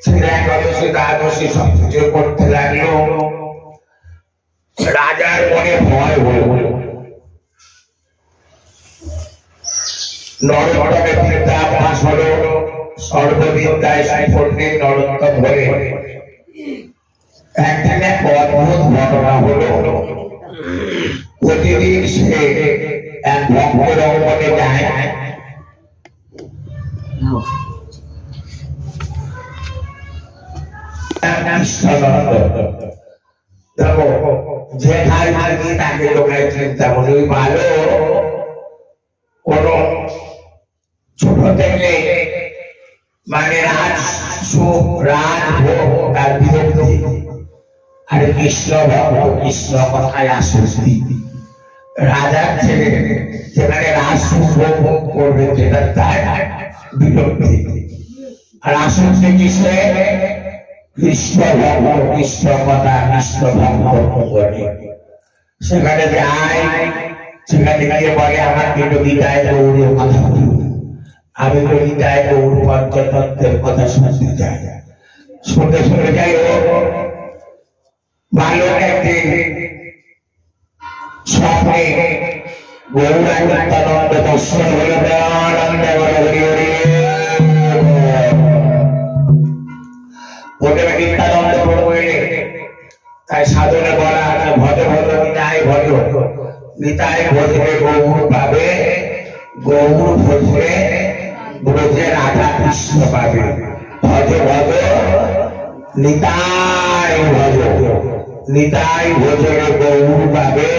একাদশী দ্বাদশী সব কিছু করতে লাগলো। রাজার মনে ভয় হলো, নরোত্তমের বিদ্যাভ্যাস হলো, সর্ববিদ্যায় সুপণ্ডিত নরোত্তম হয়ে একদিন এক অদ্ভুত ঘটনা হলো। প্রতিদিন সে এক ভক্তের অঙ্গনে যায়, যেখানে তাকে লোকের চিন্তা মনে ভালো। কোন ছোট থেকে মানে রাজ সুখ রাজ ভোগ তার বিরক্তি, আর কৃষ্ণ ভক্ত কৃষ্ণ কথায় আসক্তি। রাজার ছেলে যেখানে রাজ সুখ ভোগ করবে সেটা তার বিরক্তি, আর আসক্তি কিসে? কৃষ্ণ ভক্ত কৃষ্ণ কথা কৃষ্ণ ভক্ত করে। সেখানে যায়, সেখানে গিয়ে বলে আমার কিন্তু বিদায় গৌরের কথা বলুন, আমি তো বিদায় গৌর পঞ্চতত্ত্বের কথা শুনতে চাই। শুনতে শুনে যাই ও বালক একদিন স্বপ্নে গৌরাঙ্গানন্দ দর্শন হলো, আনন্দ হরি হরি নিত্যানন্দ প্রভু এলে। তাই সাধনে বলা আছে ভজ ভজ নিতাই ভজ, নিতাই ভজলে গৌর পাবে, গৌর ভজলে ব্রজে রাধা কৃষ্ণ পাবে। ভজ ভজ নিতাই ভজ, নিতাই ভজলে গৌর পাবে,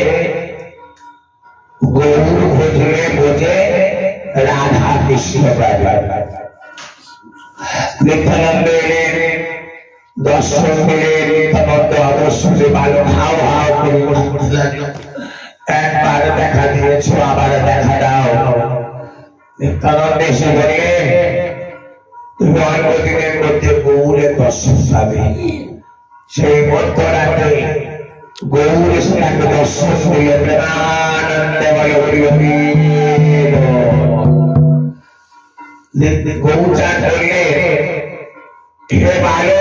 গৌর ভজলে ব্রজে রাধা কৃষ্ণ পাবে। নিত্যানন্দ এলেন, দর্শন করে নিত্যানন্দ অবশ্যই ভালো হাও হাও করে বসতে লাগলো। একবার দেখা দিয়েছ, আবার দেখা দাও। নিত্যানন্দ এসে বলে তুমি অল্প দিনের মধ্যে গৌরের দর্শন পাবে। সেই মধ্যরাতে গৌর এসে তাকে দর্শন করিয়া প্রেমানন্দে বলে হরি হরি। গৌর চান করলে হে ভালো,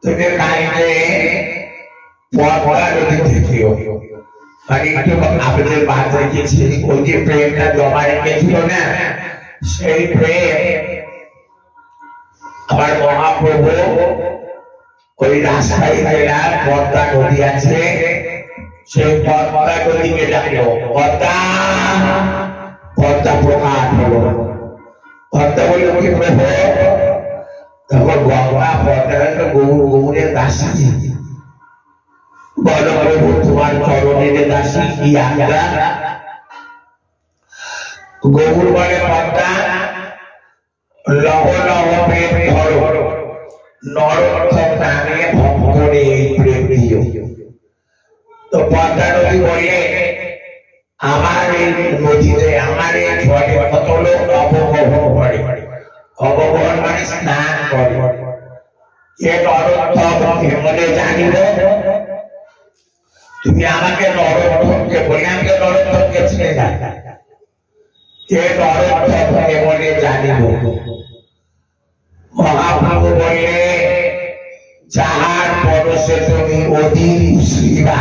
তুমি কাইনে পড়া নদী থেকেও মানে একটু আপনাদের বাদ রেখেছি, ওই যে প্রেমটা জমা রেখেছিল না, সেই প্রেম আমার মহাপ্রভু ওই রাস্তায় গেলাম, পদ্মা নদী আছে, সেই পদ্মা নদীকে ডাকলো, পদ্মা পদ্মা প্রকাশ হলো। পদ্মা বলল কি প্রভু? তখন গঙ্গা পদ্মা তো গৌরের দাসী, বলো প্রভু তোমার চরণের দাসী কি আমরা? গৌর বলে পদ্মা লহ লহ প্রেম ধরো, নরোত্তম নামে ভক্তরে এই প্রেম দিও। তো পদ্মা নদী বলে আমার এই নদীতে আমার এই ঝড়ে কত লোক অবগমন করে, অবগমন মানে স্নান করে। এ নরোত্তম বলে জানিব, তুমি আমাকে নরোত্তমকে বলে আমাকে নরোত্তমকে ছেড়ে যা, এ নরোত্তমকে বলে জানিব। মহাপ্রভু বললে যাহার পরশে তুমি অধীর শ্রীবা,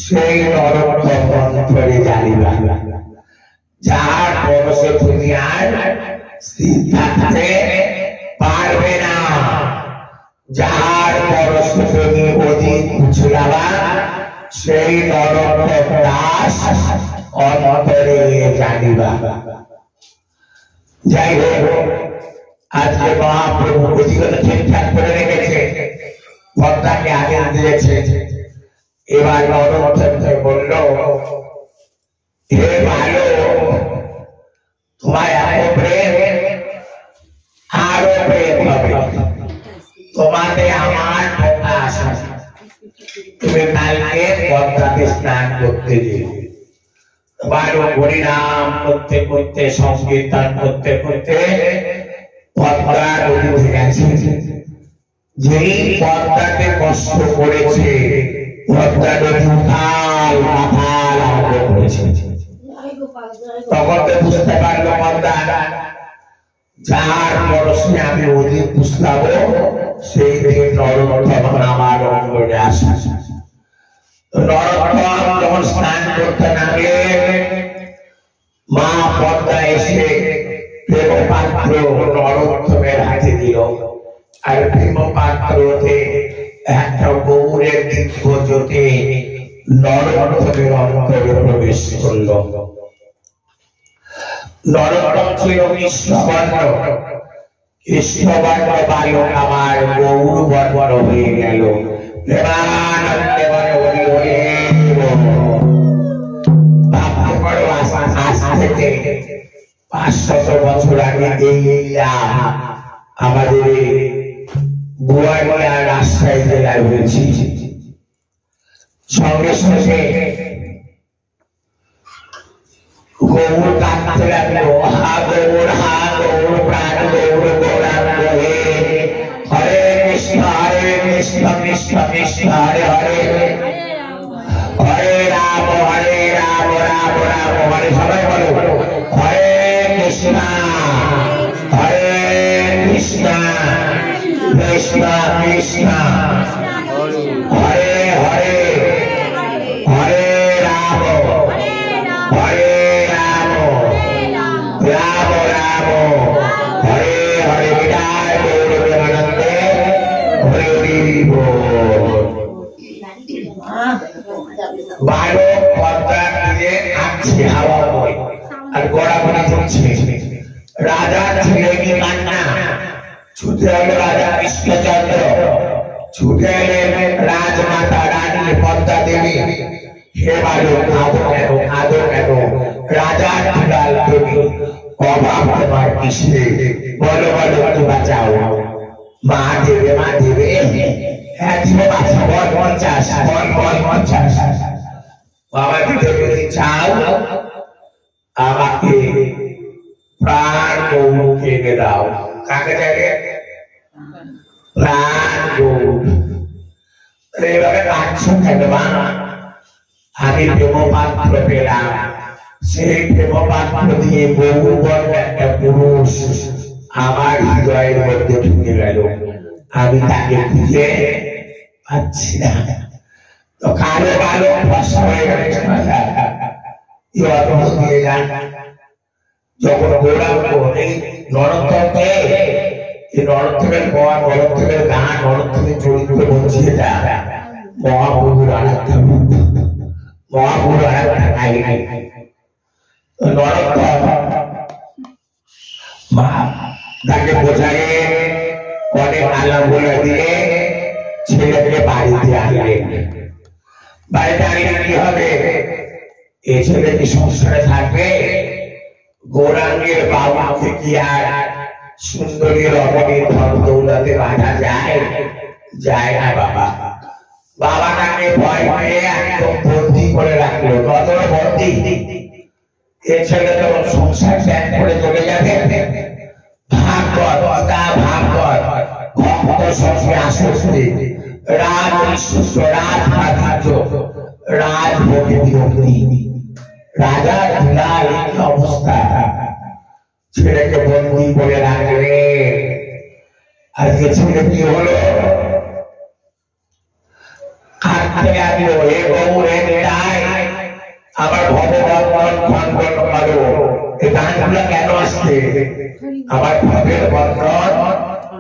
সেই নরোত্তম অন্তরে জানিবা। যাহার পরশে তুমি আর স্থির থাকতে পারবে না, যাহার পরশে তুমি অধীর বুঝলাবা, সেই নরোত্তম দাস অন্তরে জানিবা। যাই হোক, আজকে মহাপ্রভু বুঝিগত ঠিকঠাক করে রেখেছে, পদ্মাকে আগে দিয়েছে। এবার নরোত্তমকে বলল হে ভালো, তোমার এত প্রেম, আরো প্রেম হবে, তোমাদের আমার কথা আসা। তুমি কালকে পদ্মাতে স্নান করতে যেতে। বারো হরিনাম করতে করতে সংকীর্তন করতে করতে পদ্মা নদী গেছে। যেই পদ্মাতে কষ্ট করেছে, পদ্মা নদী উথাল পাথাল আরম্ভ করেছে। তখন তো বুঝতে পারলো পদ্মা যার পরশে আমি অধিক পুষলাম সেই দিকে নরোত্তম আমার অঙ্গনে আসে। নরোত্তম যখন স্নান করতে নামলে মা পদ্মা এসে প্রেমপাত্র নরোত্তমের হাতে দিল, আর প্রেমপাত্রতে একটা গৌরের দিব্য জ্যোতি নরোত্তমের অন্তরে প্রবেশ করল। নরোত্তম ছিল কৃষ্ণবর্ণ, কৃষ্ণবর্ণ বালক আমার গৌরবর্ণ হয়ে গেল। প্রেমানন্দে বলে হরি হরি ভাবতে পারো আজ থেকে 500 বছর আগে এই আমাদের গোয়ালিয়া রাজশাহী জেলায় হয়েছি। সঙ্গে সঙ্গে গৌর কাঁদতে লাগলো, হা গৌর প্রাণ গৌর গৌরাঙ্গ হে, হরে কৃষ্ণ কৃষ্ণ কৃষ্ণ হরে হরে, হরে রাম রাম রাম হরে। সবাই বলো হরে কৃষ্ণ কৃষ্ণ কৃষ্ণ হরে হরে, হরে রাম রাম রাম হরে হরে। বিদায় গৌর প্রেমানন্দে হরি হরি বল। বালক পদ্মা তীরে নাচছে হাওয়াময় আর গড়াগড়ি চলছে। রাজার ছেলে কি কান্না, ছুটে এলো রাজা কৃষ্ণচন্দ্র, ছুটে এলেন রাজমাতা রানী পদ্মা দেবী। হে বালক কাঁদো কেন, রাজার দুলাল তুমি, অভাব তোমার কিসে, বলো বলো একটু বাঁচাও। মা দেবে বল 50 বাবা দিতে যদি চাও আমাকে প্রাণ গৌরকে এনে দাও। কাকে যাবে প্রাণ গৌর? এইভাবে কাঁদছো কেন মা? আমি প্রেমপাত্র পেলাম, সেই প্রেমপাত্র দিয়ে বহুবর্ণ একটা পুরুষ আমার হৃদয়ের মধ্যে ঢুকে গেল, আমি তাকে খুঁজে পাচ্ছি না। তো কালো কালো ফসা হয়ে গেছে যখন গৌরাঙ্গ এই নরোত্তমকে, এই নরোত্তমের পর নরোত্তমের গান, নরোত্তমের চরিত্র বলছি, এটা মহাপ্রভুর আরেকটা রূপ, মহাপ্রভুর আরেকটা কাহিনী। নরোত্তম মা তাকে বোঝালে, অনেক আলাপ বলে দিয়ে ছেলেকে বাড়িতে আনলেন। বাড়িতে আনলে কি হবে? এই ছেলে কি সংসারে থাকবে? গৌরাঙ্গের বাবা থেকে আর সুন্দরী রমণীর ধন দৌলতে বাধা যায় না বাবা। বাবা তাকে ভয় পেয়ে একদম বন্দি করে রাখলো, কত বন্দি। এ ছেলে তো সংসার ত্যাগ করে চলে যাবে। ভাগবত ভক্ত সঙ্গে আসক্তি, রাজ ঐশ্বর্য, রাজ প্রাধান্য, রাজভোগে বিরক্তি, রাজার দুলাল অবস্থা। ছেলেকে বন্দি করে রাখলে আজকে ছেলে কি হলো? কাঁদতে লাগলো, হে গৌরে আমার ভগবান খণ্ডন করো। এই গানগুলো কেন আসছে? আমার ভবের বন্ধন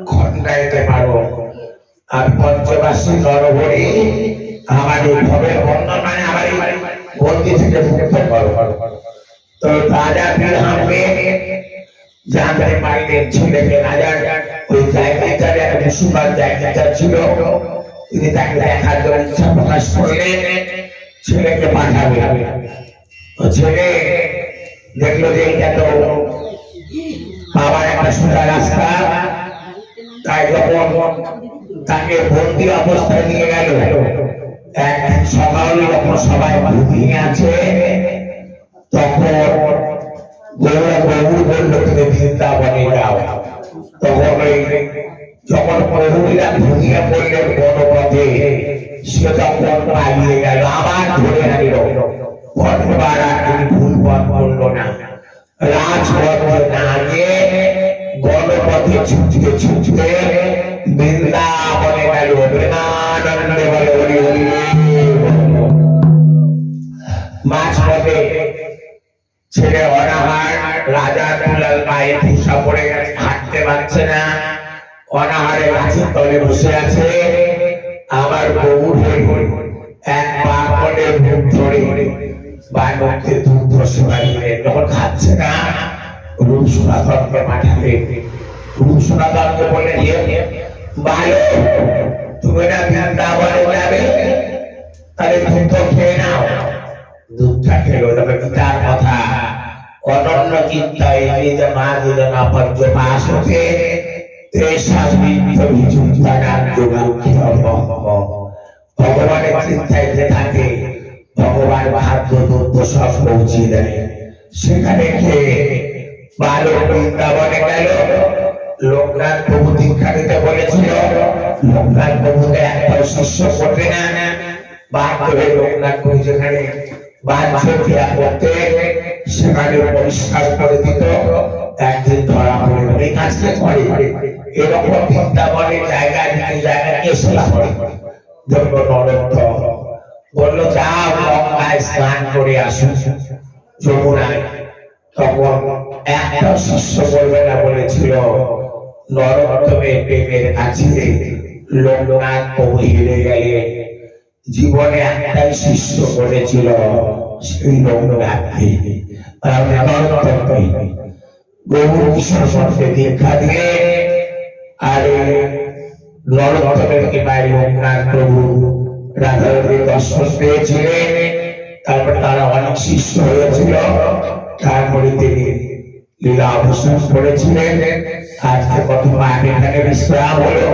খণ্ডাইতে পারো। আর পঞ্চবাসী নরহরি আমার এই ভবের বন্ধন মানে আমার এই বন্দি থেকে মুক্ত করো। তো রাজা বিলহামকে জানতে পারলেন ছেলেকে, রাজার ওই জায়গাটার একটা মুসলমান জায়গাটা ছিল, তিনি তাকে দেখার জন্য ইচ্ছা প্রকাশ করলেন, ছেলেকে পাঠাবে। ছেলে দেখলো যে এটা তো বাবার একটা সোজা রাস্তা, তাই যখন তাকে বন্দি অবস্থায় নিয়ে গেল, একদিন সকালে যখন সবাই ঘুমিয়ে আছে, তখন গৌরবাবু বলল তুমি বৃন্দাবনে যাও। তখন যখন প্রভুরা ঘুমিয়ে পড়লেন বনপথে, সে তখন পালিয়ে গেল, আবার ধরে আনিল। পথবার আর তিনি ভুল পথ করল না, রাজপথ না গিয়ে গণপতি ছুটতে ছুটতে বৃন্দাবনে গেল। প্রেমানন্দে বলে হরি হরি। মাঝপথে ছেলে অনাহার, রাজা দুলাল পায়ে ধূসা পড়ে গেছে, হাঁটতে পারছে না, অনাহারে গাছের তলে বসে আছে। আমার বউ এক পা করে মুখ ধরে বাড়িতে দুধ সেবা দিলেন। যখন খাচ্ছে না, রূপ সনাতনকে পাঠালেন। রূপ সনাতনকে বলে ভালো, তুমি না বৃন্দাবনে যাবে, তাহলে দুধ খেয়ে নাও। দুধটা খেলো, তবে তার কথা অনন্য চিন্তায় নিজ মা নিজ না পঞ্চ মাস হতে ভগবানের চিন্তায় যে থাকে, ভগবান ভাগ্য দুঃখ সব পৌঁছে দেয়। সেখানে খেয়ে ভালো বৃন্দাবনে গেল। লোকনাথ প্রভু দীক্ষা দিতে বলেছিল, লোকনাথ প্রভুকে একটা শিষ্য করবে না। বাধ্য হয়ে লোকনাথ প্রভু যেখানে বাধ্য ক্রিয়া করতে, সেখানে পরিষ্কার করে দিত। একদিন ধরা পড়ে এই কাজকে করে। এরকম বৃন্দাবনের জায়গায় এসেলা করে বললো যাও গঙ্গায় স্নান করে আসুন যমুনায়। তখন একটা শিষ্য বলবে না বলেছিল। নরোত্তমের প্রেমের কাছে লোকনাথ প্রভু হেরে গেলে জীবনে একটাই শিষ্য বলেছিল, সেই লোকনাথকে। গৌর কিশোর মঠে দীক্ষা দিয়ে আর নরোত্তমের কৃপায় লোকনাথ প্রভু রাধারণীর দর্শন পেয়েছিলেন। তারপর তারা অনেক শিষ্য হয়েছিল। তারপরে তিনি লীলা অবস্থান করেছিলেন। আজকে প্রথম এখানে বিশ্রাম হলো।